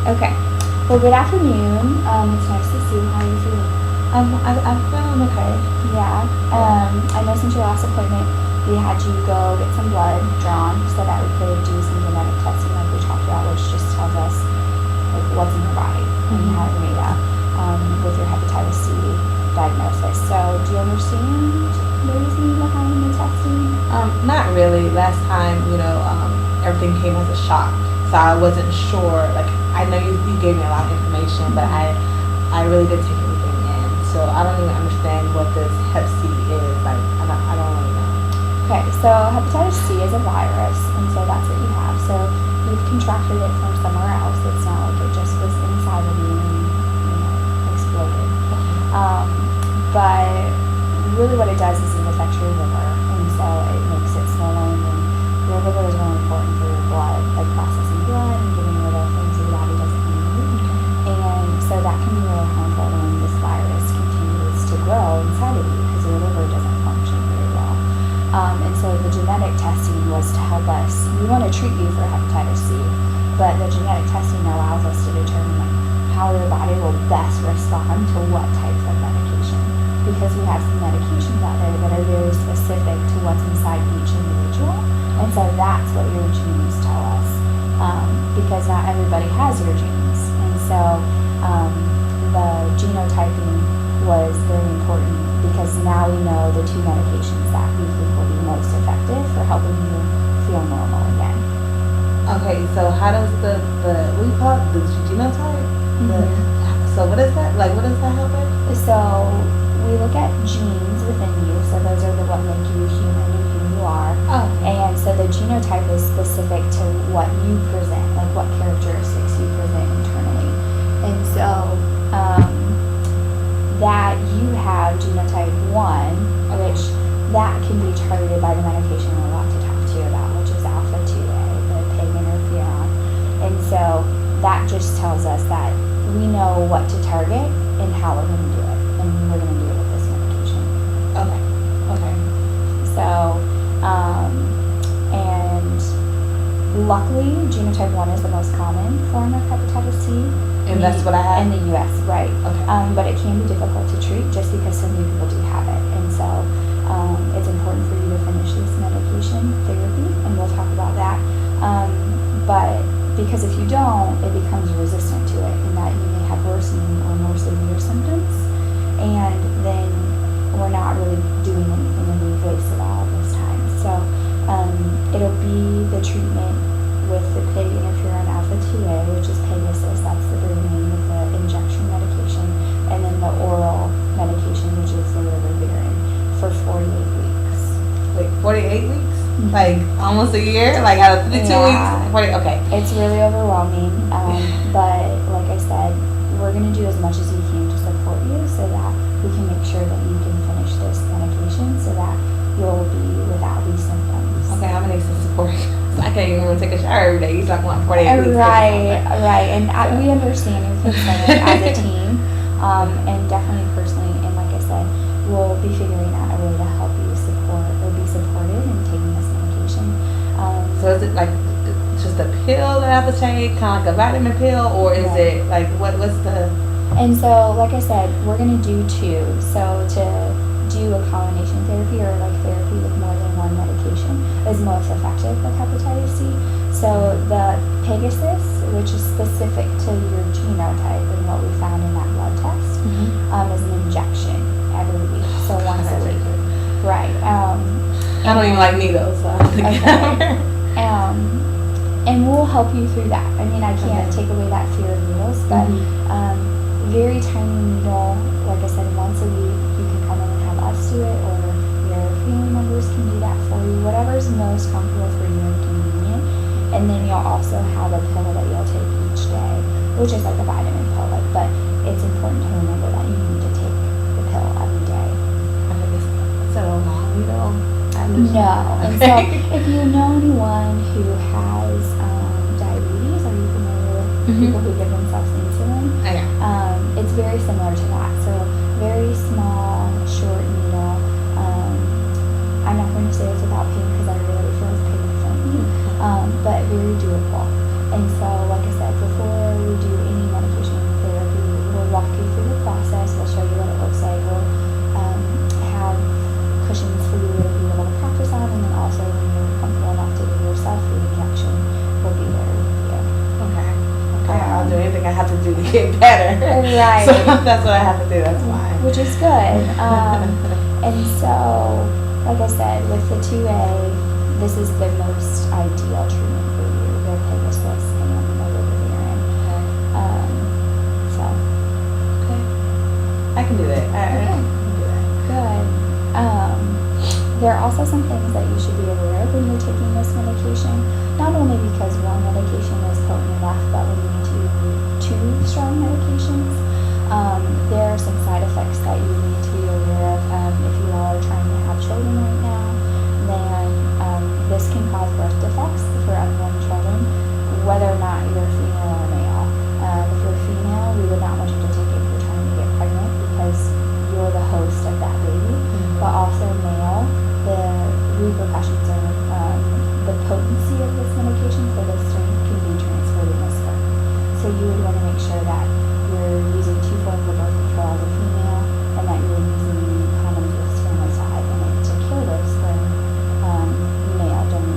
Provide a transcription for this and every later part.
Okay. Well, good afternoon. It's nice to see you. How are you feeling? I'm feeling okay. Yeah. I know since your last appointment, we had you go get some blood drawn so that we could do some genetic testing like we talked about, which just tells us like what's in your body and how you're made up with your hepatitis C diagnosis. So do you understand the reasoning behind the testing? Not really. Last time, everything came as a shock, so I wasn't sure. Like, I know you gave me a lot of information, but I really didn't take anything in. So I don't even understand what this Hep C is. Like, I don't really know. Okay, so hepatitis C is a virus, and so that's what you have. So you've contracted it from somewhere else. It's not like it just was inside of you and exploded. But really what it does is it affects your liver, and so it makes it swollen, and your liver is really important for your blood, like processing blood and getting rid of things your body doesn't need. And so that can be really harmful when this virus continues to grow inside of you because your liver doesn't function very well. And so the genetic testing was to help us. We want to treat you for hepatitis C, but the genetic testing allows us to determine how your body will best respond to what types of medication. Because we have some medications out there that are very specific to what's inside each individual. And so that's what your genes tell us. Because not everybody has your genes. And so the genotyping was very important because now we know the two medications that we think will be most effective for helping you feel normal again. Okay, so how does the what do you call it? The genotype? So what is that? Like, what does that help with? So we look at genes within you. So those are what make you human and who you are. Oh. And so the genotype is specific to what you present, like what characteristics you present internally. And so that you have genotype 1, which that can be targeted by the medication we're about to talk to you about, which is alpha-2A, the PEG interferon. And so that just tells us that we know what to target and how we're going to do it. And we're going to do it with this medication. Okay. So, and luckily, genotype 1 is the most common form of hepatitis C. And that's what I have? In the U.S., right. Okay. But it can be difficult to treat just because so many people do have it. And so it's important for you to finish this medication therapy, and we'll talk about that. But because if you don't, it becomes resistant to it, and that you may have worsening or more severe symptoms. And then we're not really doing anything, and we've wasted all of this time. So it'll be the treatment with the PEG interferon alpha-2A, which is Pegasus, that's the brand name of the injection medication, and then the oral medication, which is the ribavirin, for 48 weeks. Wait, 48 weeks? Like almost a year? Like out of 52 weeks? 40, okay. It's really overwhelming, but like I said, we're going to do as much as we can to support you so that we can make sure that you can finish this medication so that you'll be without these symptoms. Okay, I'm going to need some support. I can't even take a shower every day. You talking about 48 weeks. Right. And we understand your concern as a team, and definitely personally, and like I said, we'll be figuring out a way to help you support or be supported in taking this medication. So is it like just a pill that I have to take, kind of like a vitamin pill, or is it like what's the? And so, like I said, we're going to do 2. So to do a combination therapy or like therapy with more than one medication is most effective with hepatitis C. So the Pegasus, which is specific to your genotype and what we found in that blood test, is an injection every week. So once a week. Right. I don't even like needles, so I don't think and we'll help you through that. I mean, I can't take away that fear of needles, but very tiny needle, like I said, once a week, you can come in and have us do it, or your family members can do that for you, whatever's most comfortable for you and convenient. And then you'll also have a pill that you'll take each day, which is like a vitamin pill, but it's important to remember that you need to take the pill every day. Is that a long needle? No. And so if you know anyone who has diabetes, are you familiar with people who give themselves insulin? It's very similar to that. So very small, short needle. I'm not going to say it's without pain because I really feel it's pain in front of me, but very doable. And so, like I said, before we do through the process. We'll show you what it looks like. We'll have cushions for you to be able to practice on, and then also when you're comfortable enough to do your self-food injection, we'll be there with you. Okay. I'll do anything I have to do to get better. Right. So that's what I have to do. That's fine. Which is good. And so, like I said, with the 2A, this is the most ideal treatment for you, the Pegasus and the Ribavirin. So. Okay. I can do that. I can do that. Good. There are also some things that you should be aware of when you're taking this medication. Not only because one medication is potent enough, but when you do two strong medications, there are some side effects that you need to be aware of. If you all are trying to have children right now, then this can cause birth defects for unborn children, whether or not you're female or male. If you're female, we would not want you to take it if you're trying to get pregnant because you're the host of that baby. But also male, the repercussions or the potency of this medication for this strain can be transferred in the sperm. So you would want to make sure that you're using two forms of birth control as a female, and that you're using condoms with spermicide in it to kill those sperm male during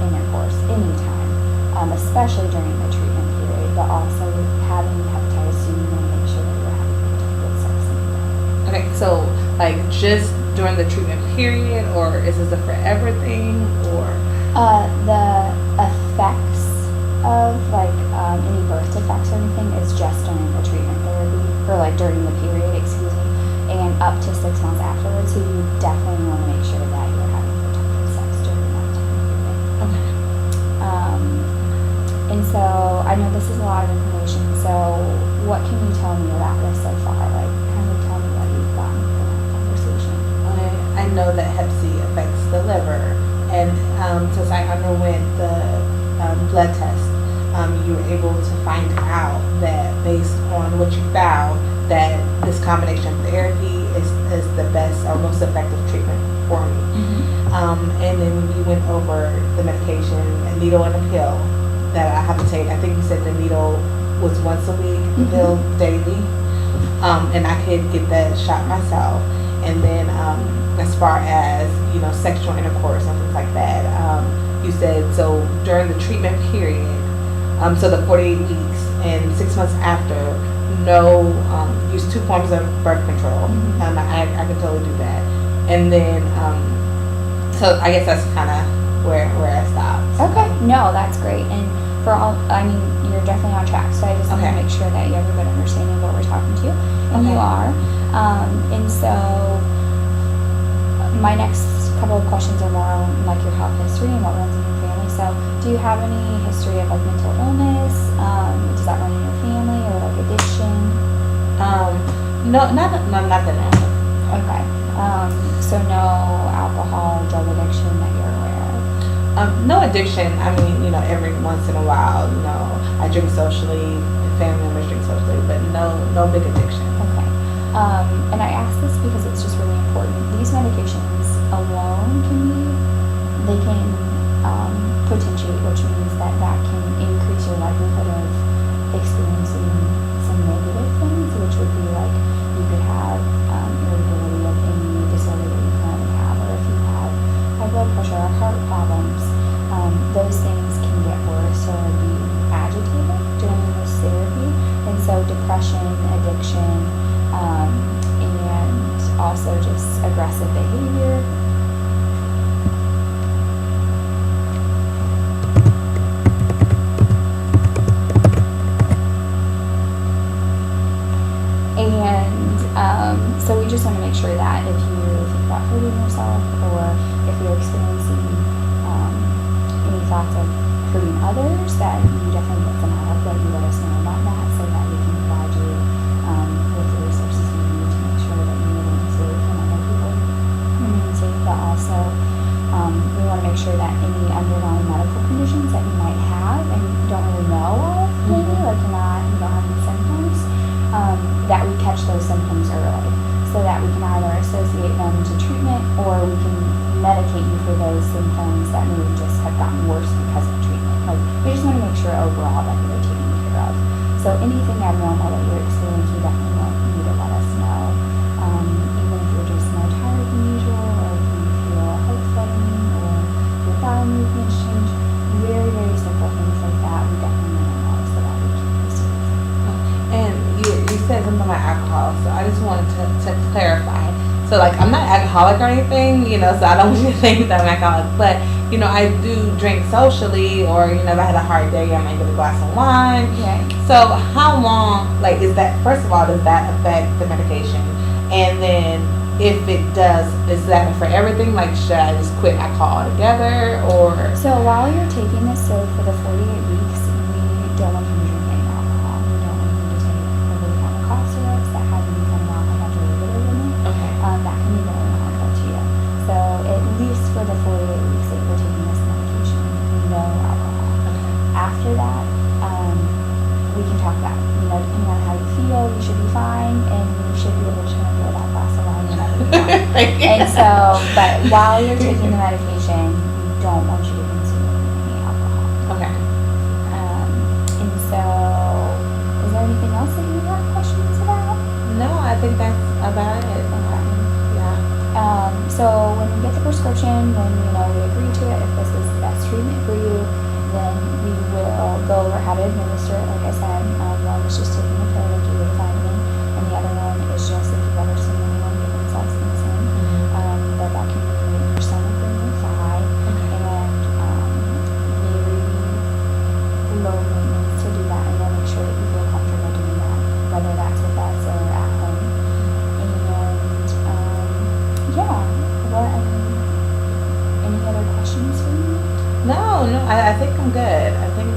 intercourse anytime, especially during the treatment period. But also having hepatitis C, you want to make sure that you're having protected sex in the day. Okay, so like just during the treatment period, or is this a forever thing, or? The effects of like any birth defects or anything is just during the treatment therapy, or like during the period, excuse me, and up to 6 months afterwards. So you definitely want to make sure that you're having protected sex during that time period. Okay. And so I know this is a lot of information. So what can you tell me about this so far? Like, kind of tell me what you've gotten from that conversation. Okay. I know that Hep C affects the liver, and since I underwent the blood test, you were able to find out that based on what you found, that this combination of therapy is the best or most effective treatment for me. And then we went over the medication, a needle and a pill that I have to take. I think you said the needle was once a week, the pill daily, and I could get that shot myself. And then as far as sexual intercourse and things like that, you said so during the treatment period, so the 48 weeks and 6 months after, no, use two forms of birth control. I can totally do that. And then so I guess that's kind of where I stopped. Okay, no, that's great. And for all, I mean, you're definitely on track. So I just want to make sure that you have a good understanding of what we're talking to, and you are. And so my next couple of questions are more on like your health history and what runs in your family. So do you have any history of like mental illness? Does that run in your family, or like addiction? No, not that I know. Okay. So no alcohol or drug addiction that you're aware of? No addiction. I mean, every once in a while, I drink socially, family members drink socially, but no big addiction. Okay. And I ask this because it's just really important. These medications alone they can potentiate, which means that can increase your likelihood of experiencing some negative things, which would be like you could have irritability of any disorder that you currently have, or if you have high blood pressure or heart problems, those things can get worse or be agitated during this therapy. And so depression, addiction, and also just aggressive behavior. And so we just want to make sure that if you think about hurting yourself, or if you're experiencing any thoughts of hurting others, that you definitely get some help, that you let us know about that, so that we can provide you with the resources you need to make sure that you remain safe and other people remain safe. But also we want to make sure that any underlying medical conditions that you might have and don't really know of, maybe like you don't have any symptoms, that we catch those symptoms early, so that we can either associate them to treatment, or we can medicate you for those symptoms that maybe just have gotten worse because of treatment. Like, we just want to make sure overall that you're taken care of. So anything abnormal that you're experiencing, we definitely want you to alcohol, so I just wanted to clarify. So like I'm not alcoholic or anything, so I don't want you to think that I'm alcoholic. But I do drink socially, or if I had a hard day, I might get a glass of wine. Right. So how long, like, is that? First of all, does that affect the medication? And then if it does, is that for everything? Like, should I just quit alcohol altogether, or? So while you're taking this, so for the 48 weeks, we don't want you to drink any alcohol. We don't want you to take over-the-counter cough syrups that have you coming off like a derivative in it. Okay. That can be very harmful to you. So at least for the 48 weeks that you're taking this medication, no alcohol. Okay. After that, we can talk about, depending on how you feel, you should be fine, and you should be able to enjoy that glass of wine whenever you want. And so, but while you're taking the medication, we don't want you to consume any alcohol. Okay. And so, is there anything else that you have questions about? No, I think that's about it. Okay. Yeah. So when you get the prescription, when we agree to it, if this is the best treatment for you, then we will go over how to administer it. Like I said, one is just taking the pill like you would a vitamin, and the other one is just if you've ever seen anyone give themselves insulin, that can be in your stomach or in your thigh, and very low maintenance to do that, and then make sure that you feel comfortable doing that, whether that's with us or at home. And any other questions for me? No, I think I'm good. I think,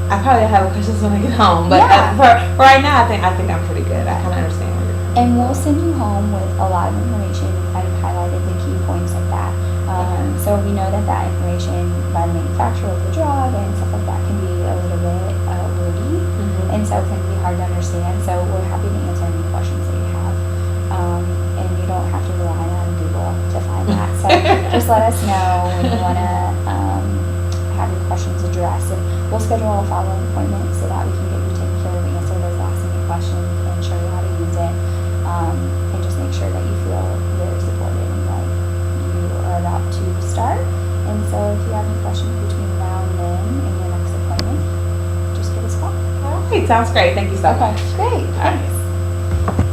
I probably have questions when I get home, but Yeah. for right now, I think I'm pretty good. I kind of understand where you're coming And we'll send you home with a lot of information. We kind of highlighted the key points of that. So we know that information by the manufacturer of the drug and stuff like that can be a little bit wordy, and so it can be hard to understand. So we're happy to answer any questions that you have. And you don't have to rely on Google to find that. So just let us know when you want to have your questions addressed, and we'll schedule a follow-up appointment so that we can get you taken care of, answer those last-minute questions, and show you how to use it, and just make sure that you feel very supported and like you are about to start. And so if you have any questions between now and then and your next appointment, just give us a call. All right, sounds great. Thank you so much. Great. All right. Thanks.